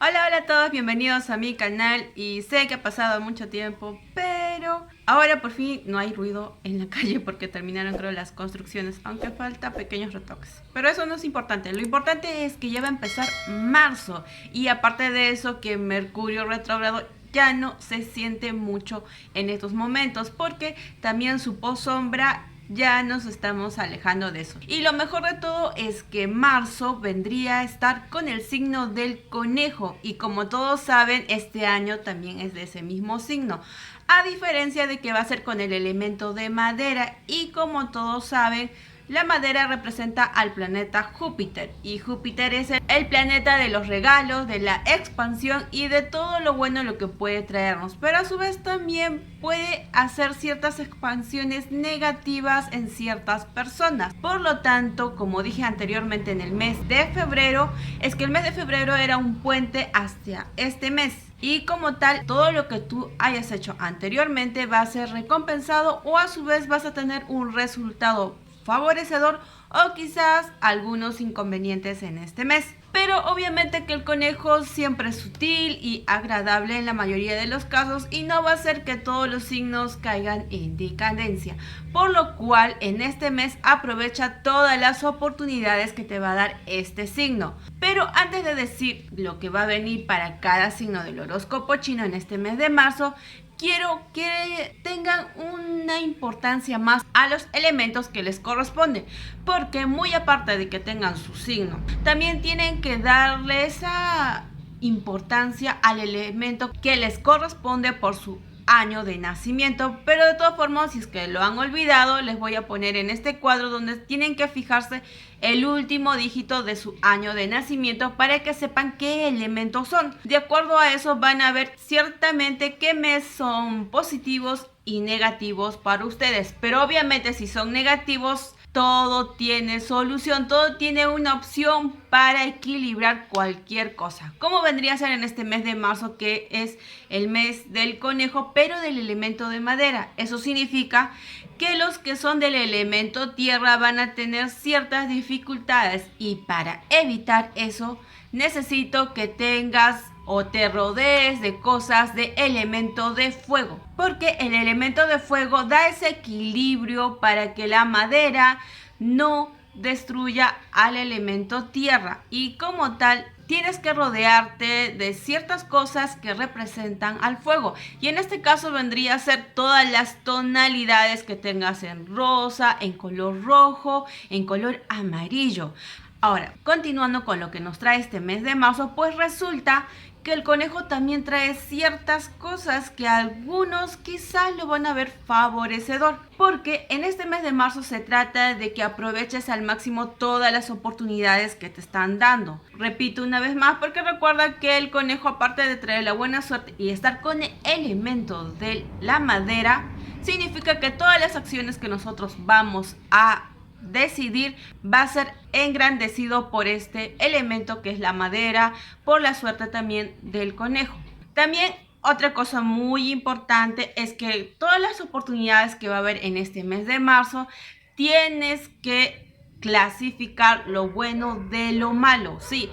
Hola, hola a todos, bienvenidos a mi canal y sé que ha pasado mucho tiempo, pero ahora por fin no hay ruido en la calle porque terminaron creo las construcciones, aunque falta pequeños retoques. Pero eso no es importante, lo importante es que ya va a empezar marzo y aparte de eso que Mercurio retrógrado ya no se siente mucho en estos momentos porque también su sombra ya nos estamos alejando de eso. Y lo mejor de todo es que marzo vendría a estar con el signo del conejo. Y como todos saben, este año también es de ese mismo signo. A diferencia de que va a ser con el elemento de madera. Y como todos saben, la madera representa al planeta Júpiter y Júpiter es el planeta de los regalos, de la expansión y de todo lo bueno lo que puede traernos, pero a su vez también puede hacer ciertas expansiones negativas en ciertas personas. Por lo tanto, como dije anteriormente en el mes de febrero, es que el mes de febrero era un puente hacia este mes. Y como tal, todo lo que tú hayas hecho anteriormente va a ser recompensado o a su vez vas a tener un resultado favorecedor o quizás algunos inconvenientes en este mes. Pero obviamente que el conejo siempre es sutil y agradable en la mayoría de los casos y no va a hacer que todos los signos caigan en decadencia. Por lo cual en este mes aprovecha todas las oportunidades que te va a dar este signo. Pero antes de decir lo que va a venir para cada signo del horóscopo chino en este mes de marzo, quiero que tengan una importancia más a los elementos que les corresponden, porque muy aparte de que tengan su signo, también tienen que darle esa importancia al elemento que les corresponde por su año de nacimiento. Pero de todas formas, si es que lo han olvidado, les voy a poner en este cuadro donde tienen que fijarse el último dígito de su año de nacimiento para que sepan qué elementos son. De acuerdo a eso van a ver ciertamente qué mes son positivos y negativos para ustedes, pero obviamente si son negativos, todo tiene solución, todo tiene una opción para equilibrar cualquier cosa. Como vendría a ser en este mes de marzo, que es el mes del conejo, pero del elemento de madera. Eso significa que los que son del elemento tierra van a tener ciertas dificultades y para evitar eso necesito que tengas o te rodees de cosas de elemento de fuego, porque el elemento de fuego da ese equilibrio para que la madera no destruya al elemento tierra y como tal tienes que rodearte de ciertas cosas que representan al fuego y en este caso vendría a ser todas las tonalidades que tengas en rosa, en color rojo, en color amarillo. Ahora, continuando con lo que nos trae este mes de marzo, pues resulta que el conejo también trae ciertas cosas que algunos quizás lo van a ver favorecedor, porque en este mes de marzo se trata de que aproveches al máximo todas las oportunidades que te están dando. Repito una vez más, porque recuerda que el conejo, aparte de traer la buena suerte y estar con el elemento de la madera, significa que todas las acciones que nosotros vamos a decidir va a ser engrandecido por este elemento que es la madera, por la suerte también del conejo. También otra cosa muy importante es que todas las oportunidades que va a haber en este mes de marzo tienes que clasificar lo bueno de lo malo, sí,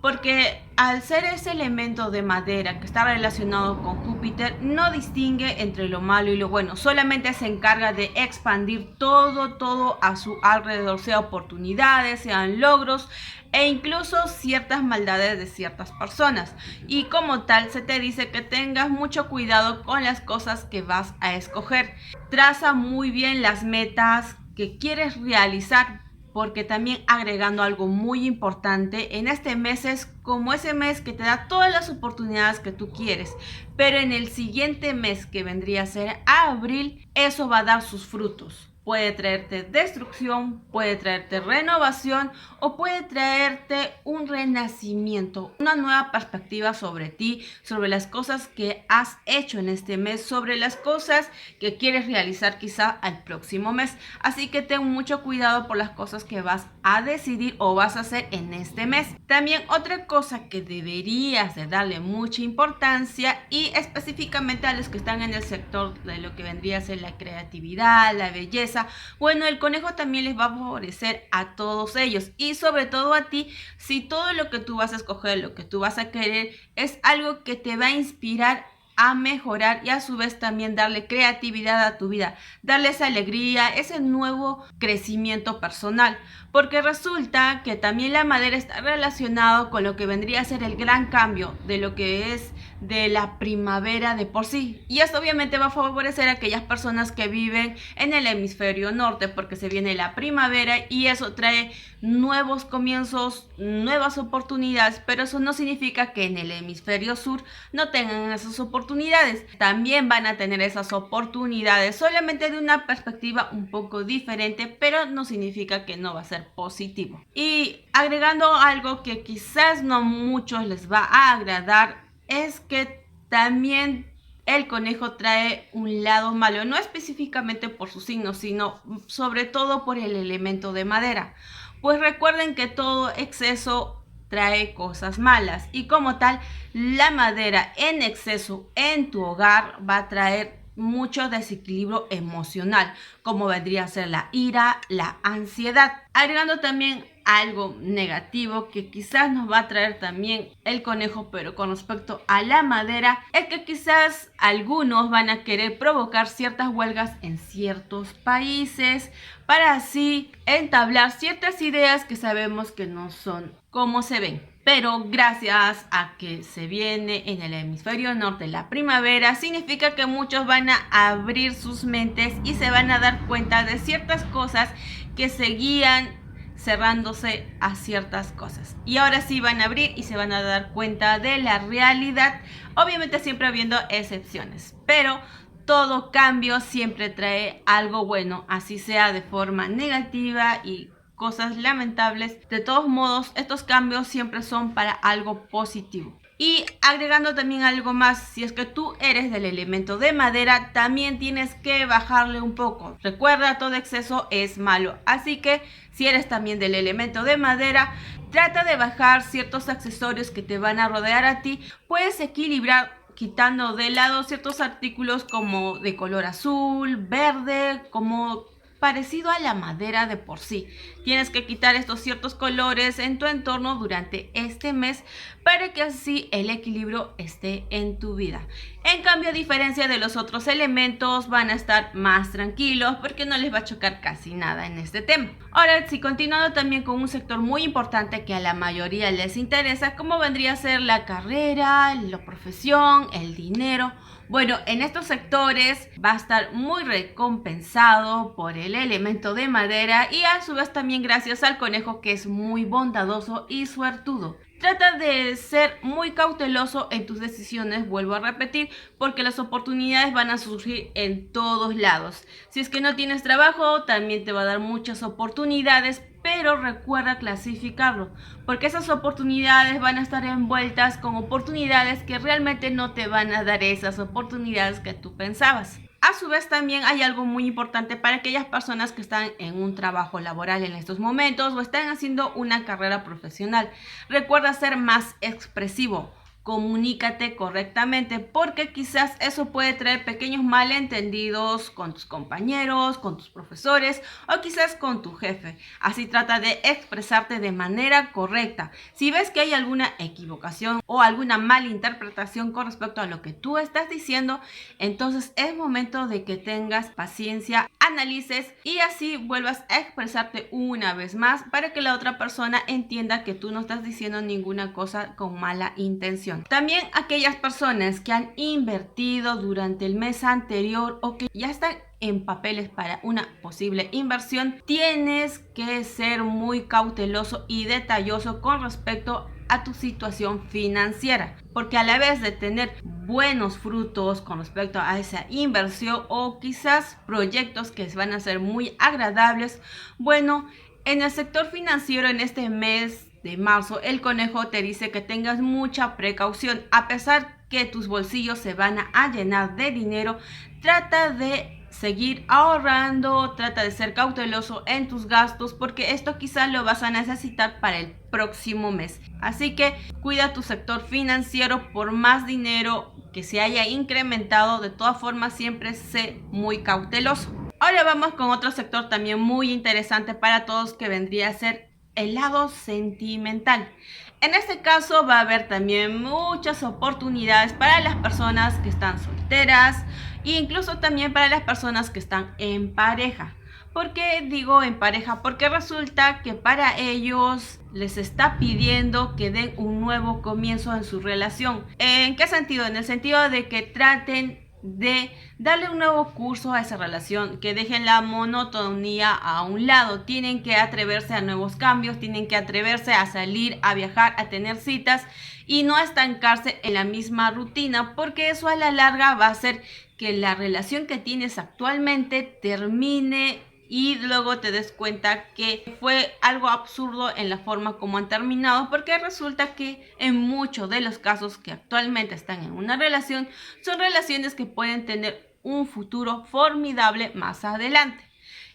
porque al ser ese elemento de madera que está relacionado con Júpiter, no distingue entre lo malo y lo bueno, solamente se encarga de expandir todo a su alrededor, sea oportunidades, sean logros e incluso ciertas maldades de ciertas personas. Y como tal se te dice que tengas mucho cuidado con las cosas que vas a escoger. Traza muy bien las metas que quieres realizar, porque también agregando algo muy importante, en este mes es como ese mes que te da todas las oportunidades que tú quieres, pero en el siguiente mes que vendría a ser abril, eso va a dar sus frutos. Puede traerte destrucción, puede traerte renovación o puede traerte un renacimiento, una nueva perspectiva sobre ti, sobre las cosas que has hecho en este mes, sobre las cosas que quieres realizar quizá al próximo mes. Así que ten mucho cuidado por las cosas que vas a decidir o vas a hacer en este mes. También otra cosa que deberías de darle mucha importancia y específicamente a los que están en el sector de lo que vendría a ser la creatividad, la belleza, riqueza, bueno, el conejo también les va a favorecer a todos ellos y sobre todo a ti si todo lo que tú vas a escoger, lo que tú vas a querer es algo que te va a inspirar a mejorar y a su vez también darle creatividad a tu vida, darle esa alegría, ese nuevo crecimiento personal, porque resulta que también la madera está relacionado con lo que vendría a ser el gran cambio de lo que es de la primavera de por sí, y esto obviamente va a favorecer a aquellas personas que viven en el hemisferio norte, porque se viene la primavera y eso trae nuevos comienzos, nuevas oportunidades, pero eso no significa que en el hemisferio sur no tengan esas oportunidades. También van a tener esas oportunidades, solamente de una perspectiva un poco diferente, pero no significa que no va a ser positivo. Y agregando algo que quizás no a muchos les va a agradar, es que también el conejo trae un lado malo, no específicamente por su signo, sino sobre todo por el elemento de madera. Pues recuerden que todo exceso trae cosas malas y como tal, la madera en exceso en tu hogar va a traer mucho desequilibrio emocional, como vendría a ser la ira, la ansiedad. Agregando también algo negativo que quizás nos va a traer también el conejo, pero con respecto a la madera, es que quizás algunos van a querer provocar ciertas huelgas en ciertos países para así entablar ciertas ideas que sabemos que no son como se ven. Pero gracias a que se viene en el hemisferio norte la primavera, significa que muchos van a abrir sus mentes y se van a dar cuenta de ciertas cosas que seguían cerrándose a ciertas cosas. Y ahora sí van a abrir y se van a dar cuenta de la realidad, obviamente siempre habiendo excepciones, pero todo cambio siempre trae algo bueno, así sea de forma negativa y cosas lamentables. De todos modos, estos cambios siempre son para algo positivo. Y agregando también algo más, si es que tú eres del elemento de madera, también tienes que bajarle un poco. Recuerda, todo exceso es malo. Así que si eres también del elemento de madera, trata de bajar ciertos accesorios que te van a rodear a ti. Puedes equilibrar quitando de lado ciertos artículos como de color azul, verde, como parecido a la madera de por sí. Tienes que quitar estos ciertos colores en tu entorno durante este mes para que así el equilibrio esté en tu vida. En cambio, a diferencia de los otros elementos, van a estar más tranquilos porque no les va a chocar casi nada en este tema. Ahora, si continuando también con un sector muy importante que a la mayoría les interesa, como vendría a ser la carrera, la profesión, el dinero. Bueno, en estos sectores va a estar muy recompensado por el elemento de madera y a su vez también gracias al conejo, que es muy bondadoso y suertudo. Trata de ser muy cauteloso en tus decisiones, vuelvo a repetir, porque las oportunidades van a surgir en todos lados. Si es que no tienes trabajo, también te va a dar muchas oportunidades, pero recuerda clasificarlo, porque esas oportunidades van a estar envueltas con oportunidades que realmente no te van a dar esas oportunidades que tú pensabas. A su vez también hay algo muy importante para aquellas personas que están en un trabajo laboral en estos momentos o están haciendo una carrera profesional. Recuerda ser más expresivo. Comunícate correctamente porque quizás eso puede traer pequeños malentendidos con tus compañeros, con tus profesores o quizás con tu jefe. Así trata de expresarte de manera correcta. Si ves que hay alguna equivocación o alguna malinterpretación con respecto a lo que tú estás diciendo, entonces es momento de que tengas paciencia, analices y así vuelvas a expresarte una vez más para que la otra persona entienda que tú no estás diciendo ninguna cosa con mala intención. También aquellas personas que han invertido durante el mes anterior o que ya están en papeles para una posible inversión, tienes que ser muy cauteloso y detalloso con respecto a tu situación financiera, porque a la vez de tener buenos frutos con respecto a esa inversión o quizás proyectos que van a ser muy agradables, bueno, en el sector financiero en este mes de marzo, el conejo te dice que tengas mucha precaución. A pesar que tus bolsillos se van a llenar de dinero, trata de seguir ahorrando, trata de ser cauteloso en tus gastos porque esto quizás lo vas a necesitar para el próximo mes. Así que cuida tu sector financiero. Por más dinero que se haya incrementado, de todas formas siempre sé muy cauteloso. Ahora vamos con otro sector también muy interesante para todos, que vendría a ser el lado sentimental. En este caso va a haber también muchas oportunidades para las personas que están solteras e incluso también para las personas que están en pareja. ¿Por qué digo en pareja? Porque resulta que para ellos les está pidiendo que den un nuevo comienzo en su relación. ¿En qué sentido? En el sentido de que traten de darle un nuevo curso a esa relación, que dejen la monotonía a un lado. Tienen que atreverse a nuevos cambios, tienen que atreverse a salir, a viajar, a tener citas y no estancarse en la misma rutina, porque eso a la larga va a hacer que la relación que tienes actualmente termine y luego te des cuenta que fue algo absurdo en la forma como han terminado, porque resulta que en muchos de los casos que actualmente están en una relación son relaciones que pueden tener un futuro formidable más adelante.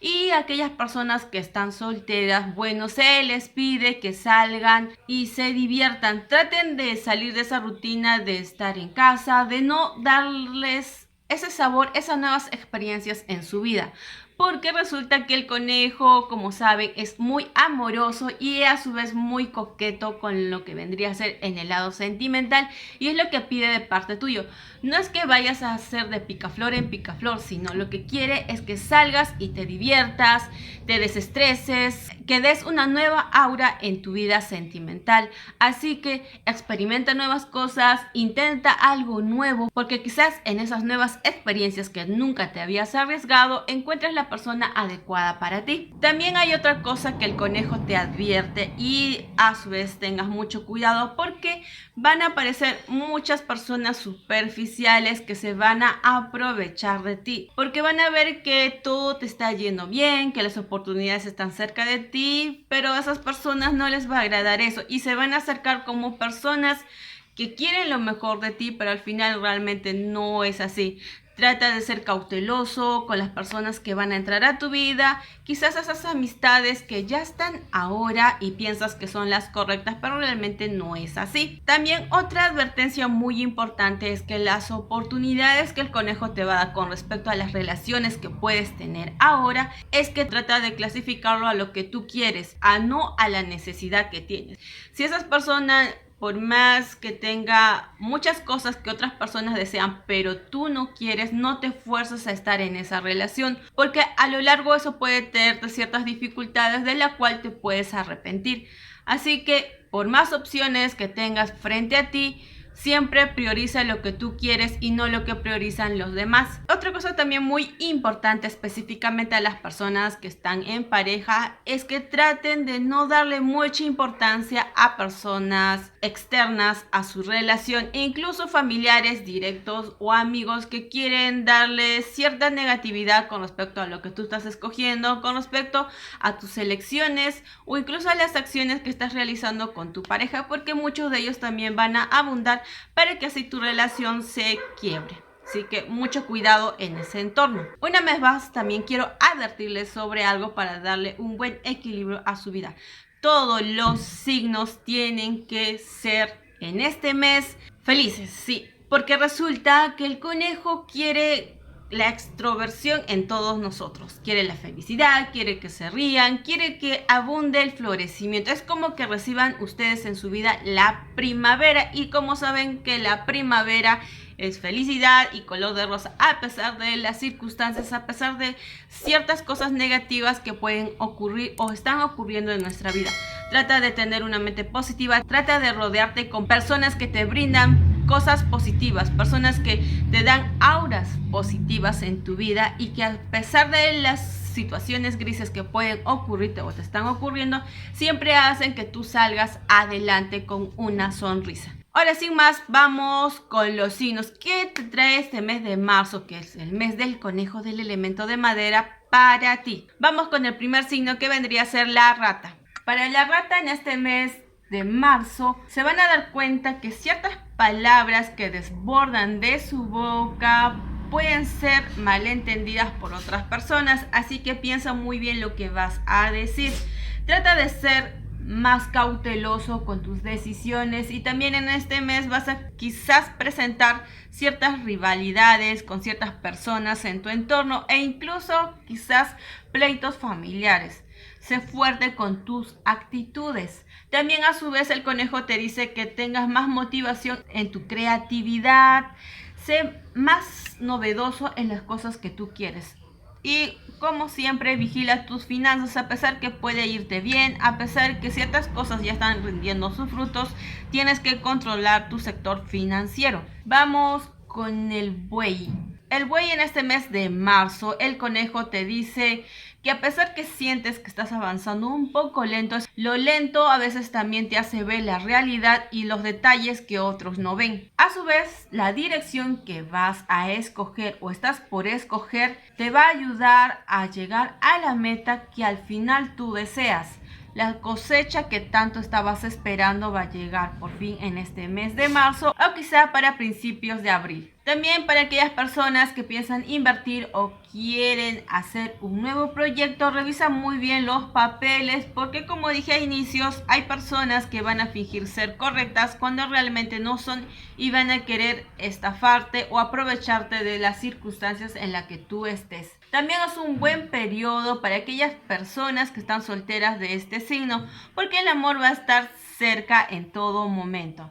Y aquellas personas que están solteras, bueno, se les pide que salgan y se diviertan. Traten de salir de esa rutina de estar en casa, de no darles ese sabor, esas nuevas experiencias en su vida. Porque resulta que el conejo, como saben, es muy amoroso y a su vez muy coqueto con lo que vendría a ser en el lado sentimental, y es lo que pide de parte tuyo. No es que vayas a hacer de picaflor en picaflor, sino lo que quiere es que salgas y te diviertas, te desestreses, que des una nueva aura en tu vida sentimental. Así que experimenta nuevas cosas, intenta algo nuevo, porque quizás en esas nuevas experiencias que nunca te habías arriesgado encuentres la persona adecuada para ti. También hay otra cosa que el conejo te advierte, y a su vez tengas mucho cuidado, porque van a aparecer muchas personas superficiales que se van a aprovechar de ti, porque van a ver que todo te está yendo bien, que las oportunidades están cerca de ti, pero a esas personas no les va a agradar eso y se van a acercar como personas que quieren lo mejor de ti, pero al final realmente no es así. Trata de ser cauteloso con las personas que van a entrar a tu vida, quizás esas amistades que ya están ahora y piensas que son las correctas, pero realmente no es así. También otra advertencia muy importante es que las oportunidades que el conejo te va a dar con respecto a las relaciones que puedes tener ahora, es que trata de clasificarlo a lo que tú quieres, a no a la necesidad que tienes. Si esas personas, por más que tenga muchas cosas que otras personas desean, pero tú no quieres, no te fuerces a estar en esa relación, porque a lo largo eso puede tener ciertas dificultades de la cual te puedes arrepentir. Así que por más opciones que tengas frente a ti, siempre prioriza lo que tú quieres y no lo que priorizan los demás. Otra cosa también muy importante, específicamente a las personas que están en pareja, es que traten de no darle mucha importancia a personas externas a su relación, e incluso familiares directos o amigos que quieren darle cierta negatividad con respecto a lo que tú estás escogiendo, con respecto a tus elecciones o incluso a las acciones que estás realizando con tu pareja, porque muchos de ellos también van a abundar para que así tu relación se quiebre. Así que mucho cuidado en ese entorno. Una vez más, también quiero advertirles sobre algo para darle un buen equilibrio a su vida. Todos los signos tienen que ser en este mes felices, sí, porque resulta que el conejo quiere la extroversión en todos nosotros. Quiere la felicidad, quiere que se rían, quiere que abunde el florecimiento. Es como que reciban ustedes en su vida la primavera, y como saben que la primavera es felicidad y color de rosa, a pesar de las circunstancias, a pesar de ciertas cosas negativas que pueden ocurrir o están ocurriendo en nuestra vida. Trata de tener una mente positiva, trata de rodearte con personas que te brindan cosas positivas, personas que te dan auras positivas en tu vida, y que a pesar de las situaciones grises que pueden ocurrirte o te están ocurriendo, siempre hacen que tú salgas adelante con una sonrisa. Ahora, sin más, vamos con los signos. ¿Qué te trae este mes de marzo, que es el mes del conejo del elemento de madera, para ti? Vamos con el primer signo, que vendría a ser la rata. Para la rata, en este mes de marzo se van a dar cuenta que ciertas palabras que desbordan de su boca pueden ser malentendidas por otras personas, así que piensa muy bien lo que vas a decir. Trata de ser más cauteloso con tus decisiones, y también en este mes vas a quizás presentar ciertas rivalidades con ciertas personas en tu entorno e incluso quizás pleitos familiares. Sé fuerte con tus actitudes. También a su vez el conejo te dice que tengas más motivación en tu creatividad. Sé más novedoso en las cosas que tú quieres. Y como siempre, vigila tus finanzas, a pesar que puede irte bien, a pesar que ciertas cosas ya están rindiendo sus frutos, tienes que controlar tu sector financiero. Vamos con el buey. El buey en este mes de marzo, el conejo te dice que a pesar que sientes que estás avanzando un poco lento, lo lento a veces también te hace ver la realidad y los detalles que otros no ven. A su vez, la dirección que vas a escoger o estás por escoger te va a ayudar a llegar a la meta que al final tú deseas. La cosecha que tanto estabas esperando va a llegar por fin en este mes de marzo o quizá para principios de abril. También para aquellas personas que piensan invertir o quieren hacer un nuevo proyecto, revisa muy bien los papeles, porque como dije a inicios, hay personas que van a fingir ser correctas cuando realmente no son y van a querer estafarte o aprovecharte de las circunstancias en las que tú estés. También es un buen periodo para aquellas personas que están solteras de este signo, porque el amor va a estar cerca en todo momento.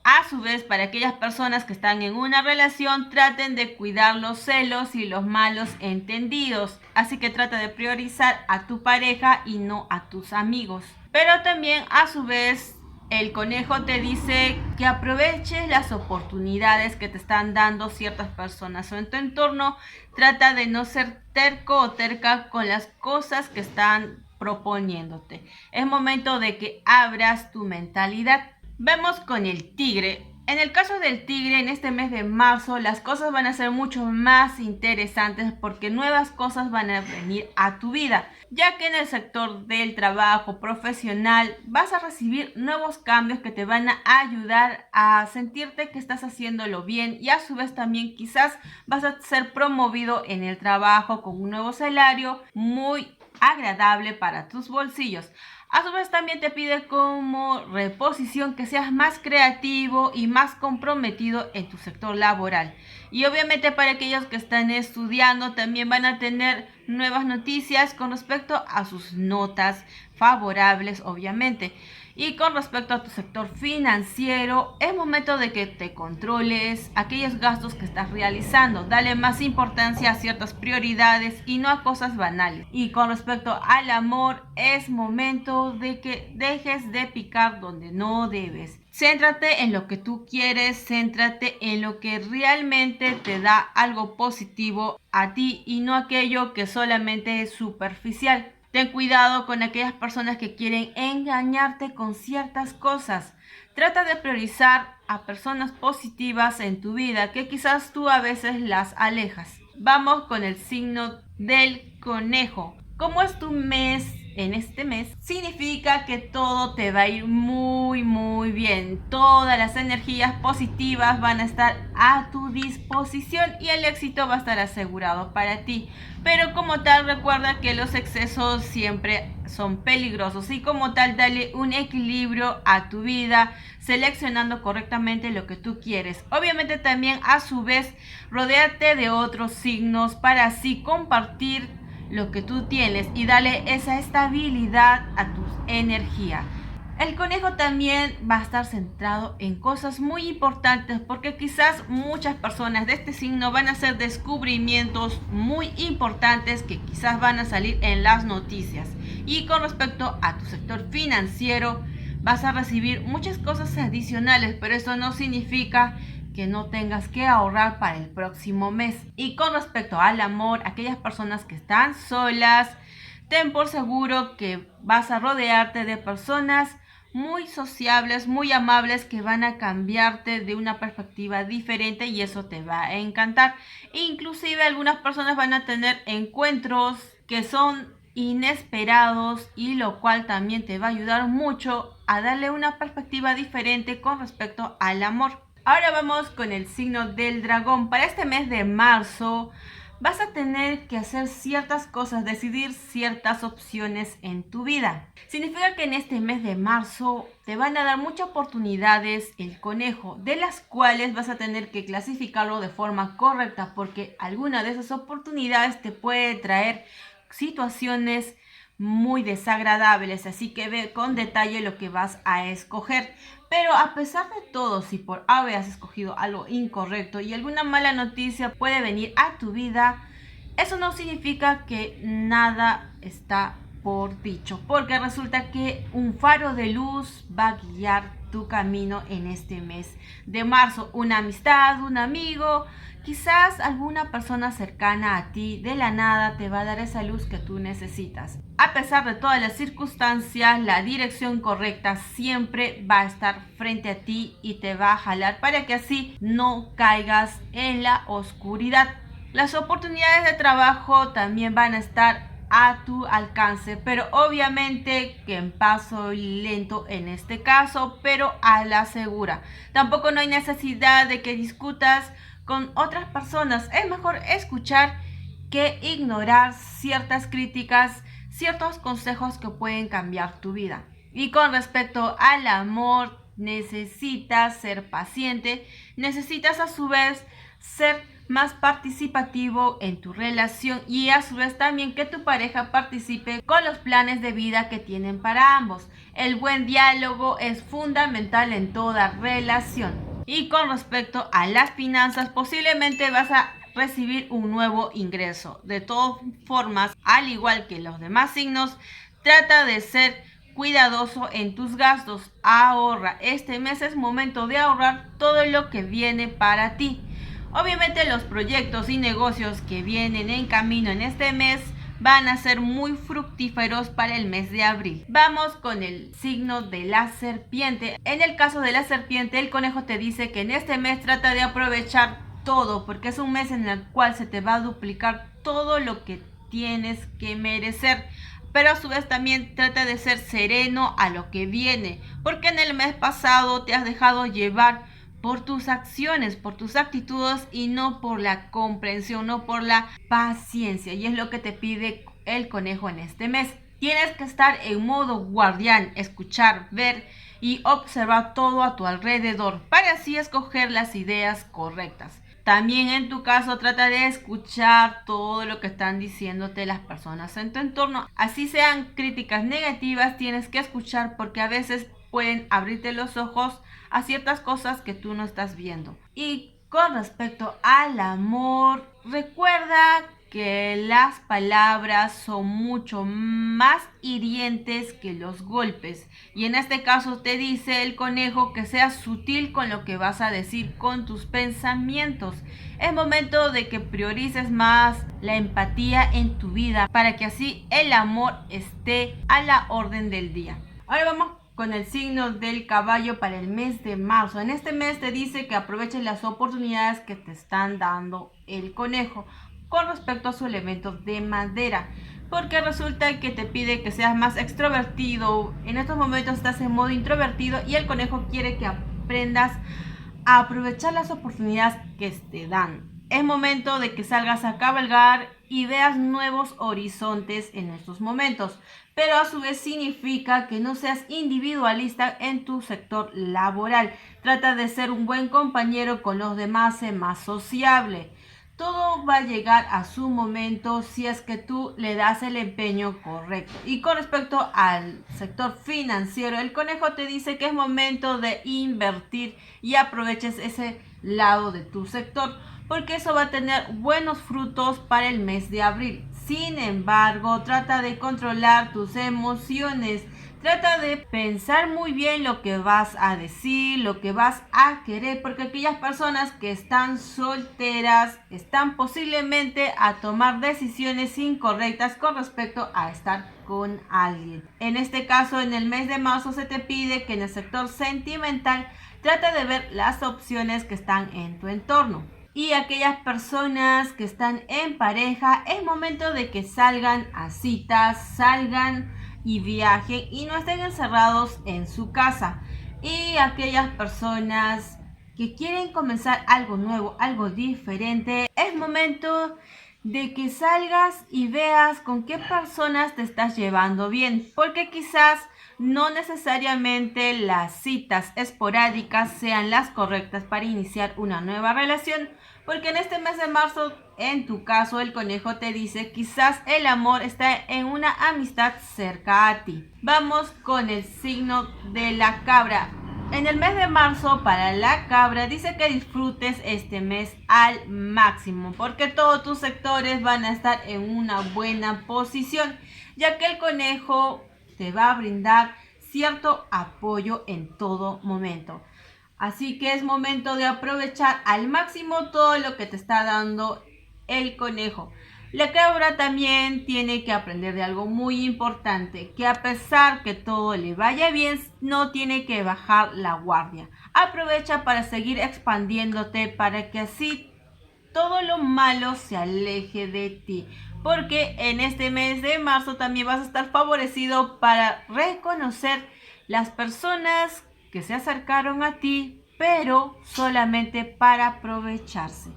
A su vez, para aquellas personas que están en una relación, traten de cuidar los celos y los malos entendidos. Así que trata de priorizar a tu pareja y no a tus amigos. Pero también, a su vez, el conejo te dice que aproveches las oportunidades que te están dando ciertas personas o en tu entorno. Trata de no ser terco o terca con las cosas que están proponiéndote. Es momento de que abras tu mentalidad. Vemos con el tigre. En el caso del tigre, en este mes de marzo, las cosas van a ser mucho más interesantes porque nuevas cosas van a venir a tu vida, ya que en el sector del trabajo profesional vas a recibir nuevos cambios que te van a ayudar a sentirte que estás haciéndolo bien, y a su vez también quizás vas a ser promovido en el trabajo con un nuevo salario muy agradable para tus bolsillos. A su vez también te pide como reposición que seas más creativo y más comprometido en tu sector laboral. Y obviamente para aquellos que están estudiando también van a tener nuevas noticias con respecto a sus notas favorables, obviamente. Y con respecto a tu sector financiero, es momento de que te controles aquellos gastos que estás realizando. Dale más importancia a ciertas prioridades y no a cosas banales. Y con respecto al amor, es momento de que dejes de picar donde no debes. Céntrate en lo que tú quieres, céntrate en lo que realmente te da algo positivo a ti y no aquello que solamente es superficial. Ten cuidado con aquellas personas que quieren engañarte con ciertas cosas. Trata de priorizar a personas positivas en tu vida que quizás tú a veces las alejas. Vamos con el signo del conejo. ¿Cómo es tu mes? En este mes significa que todo te va a ir muy bien. Todas las energías positivas van a estar a tu disposición y el éxito va a estar asegurado para ti. Pero como tal, recuerda que los excesos siempre son peligrosos y como tal, dale un equilibrio a tu vida, seleccionando correctamente lo que tú quieres. Obviamente también a su vez, rodéate de otros signos para así compartir lo que tú tienes y dale esa estabilidad a tu energía. El conejo también va a estar centrado en cosas muy importantes porque quizás muchas personas de este signo van a hacer descubrimientos muy importantes que quizás van a salir en las noticias. Y con respecto a tu sector financiero, vas a recibir muchas cosas adicionales, pero eso no significa que no tengas que ahorrar para el próximo mes. Y con respecto al amor, aquellas personas que están solas, ten por seguro que vas a rodearte de personas muy sociables, muy amables, que van a cambiarte de una perspectiva diferente y eso te va a encantar. Inclusive algunas personas van a tener encuentros que son inesperados y lo cual también te va a ayudar mucho a darle una perspectiva diferente con respecto al amor. Ahora vamos con el signo del dragón. Para este mes de marzo vas a tener que hacer ciertas cosas, decidir ciertas opciones en tu vida. Significa que en este mes de marzo te van a dar muchas oportunidades el conejo, de las cuales vas a tener que clasificarlo de forma correcta, porque alguna de esas oportunidades te puede traer situaciones muy desagradables, así que ve con detalle lo que vas a escoger. Pero a pesar de todo, si por ave has escogido algo incorrecto y alguna mala noticia puede venir a tu vida, eso no significa que nada está por dicho, porque resulta que un faro de luz va a guiar tu camino en este mes de marzo. Una amistad, un amigo, quizás alguna persona cercana a ti de la nada te va a dar esa luz que tú necesitas. A pesar de todas las circunstancias, la dirección correcta siempre va a estar frente a ti y te va a jalar para que así no caigas en la oscuridad. Las oportunidades de trabajo también van a estar a tu alcance, pero obviamente que en paso lento en este caso, pero a la segura. Tampoco no hay necesidad de que discutas con otras personas. Es mejor escuchar que ignorar ciertas críticas, ciertos consejos que pueden cambiar tu vida. Y con respecto al amor, necesitas ser paciente, necesitas a su vez ser más participativo en tu relación y a su vez también que tu pareja participe con los planes de vida que tienen para ambos. El buen diálogo es fundamental en toda relación. Y con respecto a las finanzas, posiblemente vas a recibir un nuevo ingreso. De todas formas, al igual que los demás signos, trata de ser cuidadoso en tus gastos. Ahorra. Este mes es momento de ahorrar todo lo que viene para ti. Obviamente los proyectos y negocios que vienen en camino en este mes van a ser muy fructíferos para el mes de abril. Vamos con el signo de la serpiente. En el caso de la serpiente, el conejo te dice que en este mes trata de aprovechar todo, porque es un mes en el cual se te va a duplicar todo lo que tienes que merecer. Pero a su vez también trata de ser sereno a lo que viene, porque en el mes pasado te has dejado llevar por tus acciones, por tus actitudes y no por la comprensión, no por la paciencia. Y es lo que te pide el conejo en este mes. Tienes que estar en modo guardián, escuchar, ver y observar todo a tu alrededor para así escoger las ideas correctas. También en tu caso trata de escuchar todo lo que están diciéndote las personas en tu entorno. Así sean críticas negativas, tienes que escuchar porque a veces pueden abrirte los ojos a ciertas cosas que tú no estás viendo. Y con respecto al amor, recuerda que las palabras son mucho más hirientes que los golpes. Y en este caso te dice el conejo que seas sutil con lo que vas a decir, con tus pensamientos. Es momento de que priorices más la empatía en tu vida para que así el amor esté a la orden del día. Ahora vamos con el signo del caballo para el mes de marzo. En este mes te dice que aproveches las oportunidades que te están dando el conejo con respecto a su elemento de madera, porque resulta que te pide que seas más extrovertido. En estos momentos estás en modo introvertido y el conejo quiere que aprendas a aprovechar las oportunidades que te dan. Es momento de que salgas a cabalgar y veas nuevos horizontes en estos momentos, pero a su vez significa que no seas individualista en tu sector laboral. Trata de ser un buen compañero con los demás, sé más sociable. Todo va a llegar a su momento si es que tú le das el empeño correcto. Y con respecto al sector financiero, el conejo te dice que es momento de invertir y aproveches ese lado de tu sector, porque eso va a tener buenos frutos para el mes de abril. Sin embargo, trata de controlar tus emociones. Trata de pensar muy bien lo que vas a decir, lo que vas a querer, porque aquellas personas que están solteras están posiblemente a tomar decisiones incorrectas con respecto a estar con alguien. En este caso, en el mes de marzo se te pide que en el sector sentimental trata de ver las opciones que están en tu entorno. Y aquellas personas que están en pareja, es momento de que salgan a citas, salgan y viajen y no estén encerrados en su casa. Y aquellas personas que quieren comenzar algo nuevo, algo diferente, es momento de que salgas y veas con qué personas te estás llevando bien, porque quizás no necesariamente las citas esporádicas sean las correctas para iniciar una nueva relación, porque en este mes de marzo, en tu caso, el conejo te dice quizás el amor está en una amistad cerca a ti. Vamos con el signo de la cabra. En el mes de marzo, para la cabra, dice que disfrutes este mes al máximo, porque todos tus sectores van a estar en una buena posición, ya que el conejo te va a brindar cierto apoyo en todo momento. Así que es momento de aprovechar al máximo todo lo que te está dando el conejo. La cabra también tiene que aprender de algo muy importante, que a pesar que todo le vaya bien, no tiene que bajar la guardia. Aprovecha para seguir expandiéndote para que así todo lo malo se aleje de ti. Porque en este mes de marzo también vas a estar favorecido para reconocer las personas que se acercaron a ti, pero solamente para aprovecharse.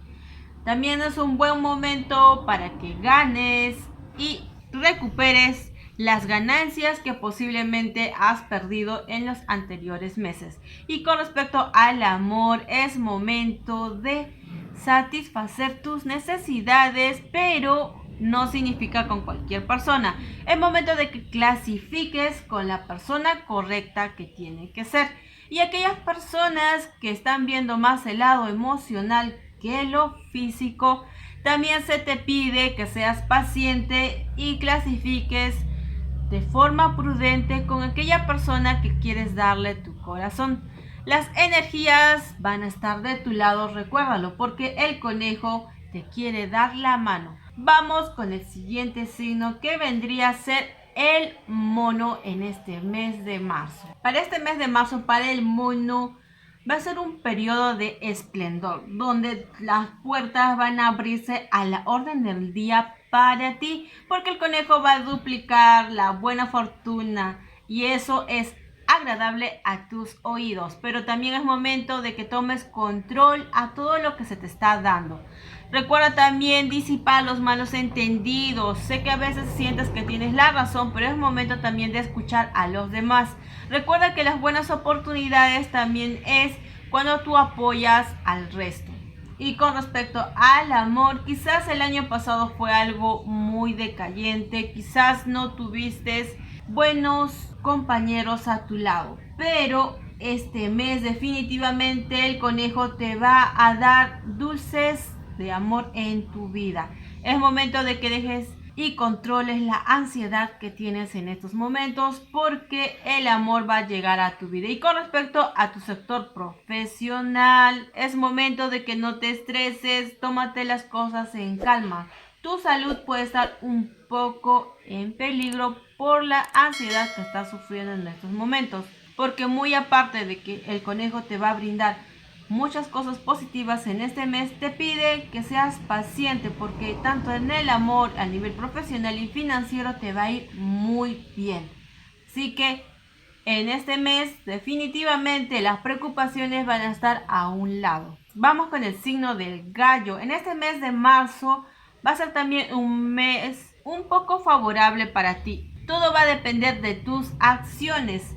También es un buen momento para que ganes y recuperes las ganancias que posiblemente has perdido en los anteriores meses. Y con respecto al amor, es momento de satisfacer tus necesidades, pero no significa con cualquier persona. Es momento de que clasifiques con la persona correcta que tiene que ser. Y aquellas personas que están viendo más el lado emocional que lo físico, también se te pide que seas paciente y clasifiques de forma prudente con aquella persona que quieres darle tu corazón. Las energías van a estar de tu lado, recuérdalo, porque el conejo te quiere dar la mano. Vamos con el siguiente signo, que vendría a ser el mono en este mes de marzo. Para este mes de marzo, para el mono, va a ser un periodo de esplendor, donde las puertas van a abrirse a la orden del día para ti, porque el conejo va a duplicar la buena fortuna y eso es agradable a tus oídos. Pero también es momento de que tomes control a todo lo que se te está dando. Recuerda también disipar los malos entendidos. Sé que a veces sientes que tienes la razón, pero es momento también de escuchar a los demás. Recuerda que las buenas oportunidades también es cuando tú apoyas al resto. Y con respecto al amor, quizás el año pasado fue algo muy decayente, quizás no tuviste buenos compañeros a tu lado, pero este mes definitivamente el conejo te va a dar dulces de amor en tu vida. Es momento de que dejes y controles la ansiedad que tienes en estos momentos, porque el amor va a llegar a tu vida. Y con respecto a tu sector profesional, es momento de que no te estreses, tómate las cosas en calma. Tu salud puede estar un poco en peligro por la ansiedad que estás sufriendo en estos momentos, porque muy aparte de que el conejo te va a brindar muchas cosas positivas en este mes, te pide que seas paciente, porque tanto en el amor, a nivel profesional y financiero, te va a ir muy bien. Así que en este mes definitivamente las preocupaciones van a estar a un lado. Vamos con el signo del gallo. En este mes de marzo va a ser también un mes un poco favorable para ti. Todo va a depender de tus acciones.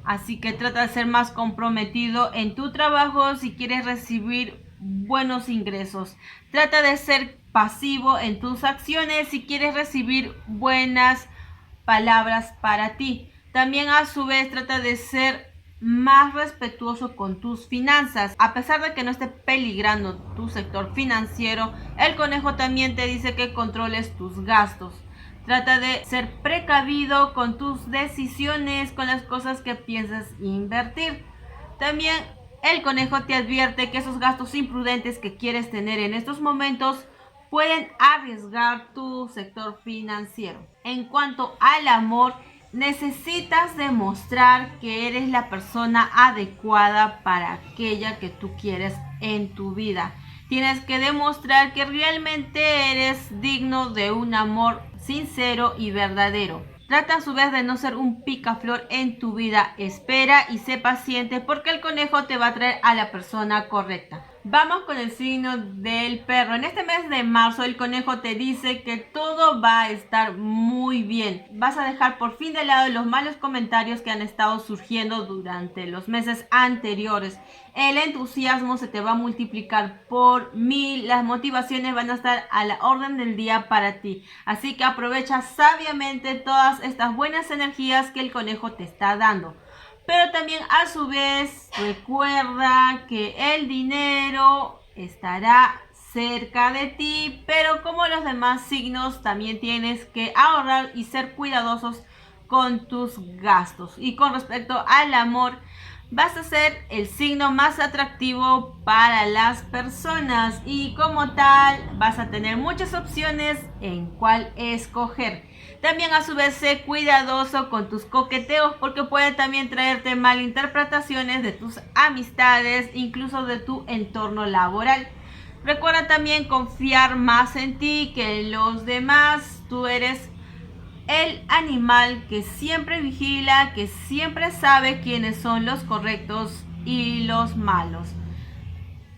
Así que trata de ser más comprometido en tu trabajo si quieres recibir buenos ingresos. Trata de ser pasivo en tus acciones si quieres recibir buenas palabras para ti. También a su vez trata de ser más respetuoso con tus finanzas. A pesar de que no esté peligrando tu sector financiero, el conejo también te dice que controles tus gastos. Trata de ser precavido con tus decisiones, con las cosas que piensas invertir. También el conejo te advierte que esos gastos imprudentes que quieres tener en estos momentos pueden arriesgar tu sector financiero. En cuanto al amor, necesitas demostrar que eres la persona adecuada para aquella que tú quieres en tu vida. Tienes que demostrar que realmente eres digno de un amor sincero y verdadero. Trata a su vez de no ser un picaflor en tu vida. Espera y sé paciente, porque el conejo te va a traer a la persona correcta. Vamos con el signo del perro. En este mes de marzo el conejo te dice que todo va a estar muy bien. Vas a dejar por fin de lado los malos comentarios que han estado surgiendo durante los meses anteriores. El entusiasmo se te va a multiplicar por 1000. Las motivaciones van a estar a la orden del día para ti. Así que aprovecha sabiamente todas estas buenas energías que el conejo te está dando. Pero también a su vez recuerda que el dinero estará cerca de ti, pero como los demás signos también tienes que ahorrar y ser cuidadosos con tus gastos. Y con respecto al amor, vas a ser el signo más atractivo para las personas y como tal vas a tener muchas opciones en cuál escoger. También a su vez sé cuidadoso con tus coqueteos porque puede también traerte malinterpretaciones de tus amistades, incluso de tu entorno laboral. Recuerda también confiar más en ti que en los demás. Tú eres el animal que siempre vigila, que siempre sabe quiénes son los correctos y los malos.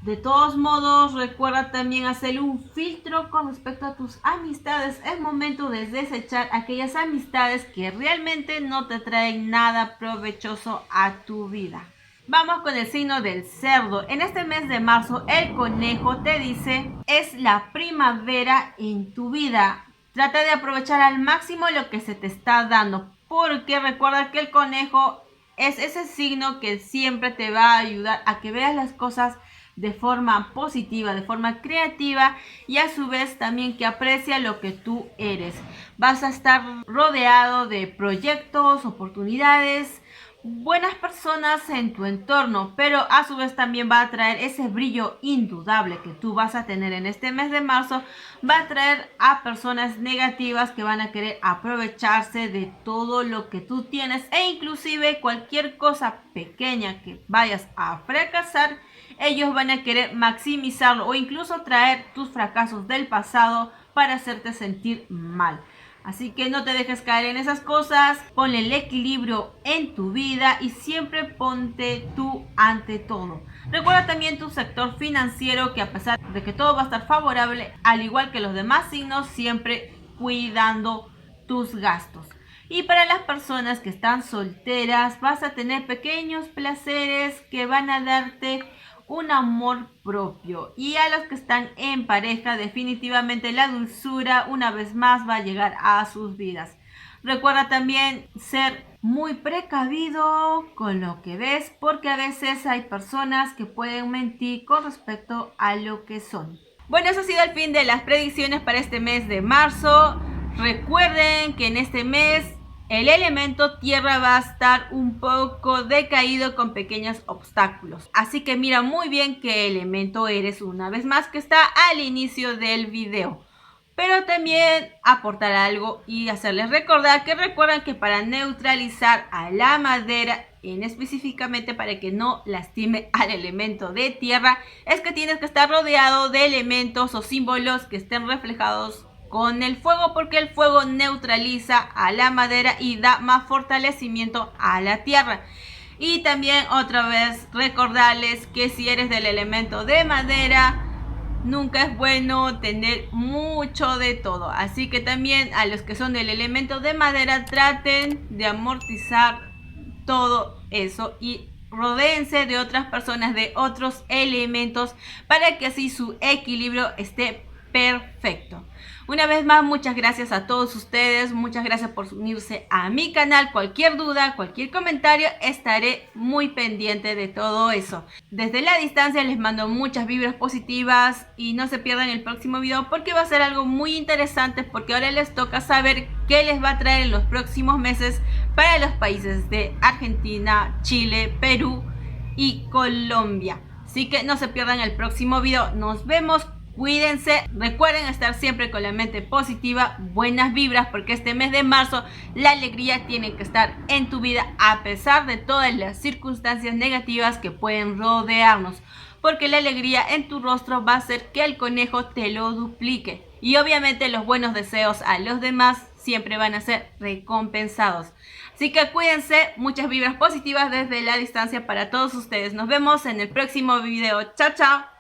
De todos modos, recuerda también hacer un filtro con respecto a tus amistades. Es momento de desechar aquellas amistades que realmente no te traen nada provechoso a tu vida. Vamos con el signo del cerdo. En este mes de marzo, el conejo te dice, es la primavera en tu vida. Trata de aprovechar al máximo lo que se te está dando, porque recuerda que el conejo es ese signo que siempre te va a ayudar a que veas las cosas de forma positiva, de forma creativa y a su vez también que aprecia lo que tú eres. Vas a estar rodeado de proyectos, oportunidades, buenas personas en tu entorno, pero a su vez también va a traer ese brillo indudable que tú vas a tener en este mes de marzo. Va a traer a personas negativas que van a querer aprovecharse de todo lo que tú tienes e inclusive cualquier cosa pequeña que vayas a fracasar, ellos van a querer maximizarlo o incluso traer tus fracasos del pasado para hacerte sentir mal. Así que no te dejes caer en esas cosas, ponle el equilibrio en tu vida y siempre ponte tú ante todo. Recuerda también tu sector financiero que a pesar de que todo va a estar favorable, al igual que los demás signos, siempre cuidando tus gastos. Y para las personas que están solteras, vas a tener pequeños placeres que van a darte un amor propio. Y a los que están en pareja, definitivamente la dulzura una vez más va a llegar a sus vidas. Recuerda también ser muy precavido con lo que ves, porque a veces hay personas que pueden mentir con respecto a lo que son. Bueno, eso ha sido el fin de las predicciones para este mes de marzo. Recuerden que en este mes el elemento tierra va a estar un poco decaído con pequeños obstáculos. Así que mira muy bien qué elemento eres una vez más, que está al inicio del video. Pero también aportar algo y hacerles recordar que recuerdan que para neutralizar a la madera, en específicamente para que no lastime al elemento de tierra, es que tienes que estar rodeado de elementos o símbolos que estén reflejados con el fuego, porque el fuego neutraliza a la madera y da más fortalecimiento a la tierra. Y también otra vez recordarles que si eres del elemento de madera, nunca es bueno tener mucho de todo. Así que también a los que son del elemento de madera, traten de amortizar todo eso y rodéense de otras personas de otros elementos para que así su equilibrio esté perfecto. Una vez más, muchas gracias a todos ustedes, muchas gracias por unirse a mi canal. Cualquier duda, cualquier comentario, estaré muy pendiente de todo eso. Desde la distancia les mando muchas vibras positivas y no se pierdan el próximo video porque va a ser algo muy interesante, porque ahora les toca saber qué les va a traer en los próximos meses para los países de Argentina, Chile, Perú y Colombia. Así que no se pierdan el próximo video. Nos vemos. Cuídense, recuerden estar siempre con la mente positiva, buenas vibras, porque este mes de marzo la alegría tiene que estar en tu vida a pesar de todas las circunstancias negativas que pueden rodearnos, porque la alegría en tu rostro va a hacer que el conejo te lo duplique. Y obviamente los buenos deseos a los demás siempre van a ser recompensados. Así que cuídense, muchas vibras positivas desde la distancia para todos ustedes. Nos vemos en el próximo video. Chao, chao.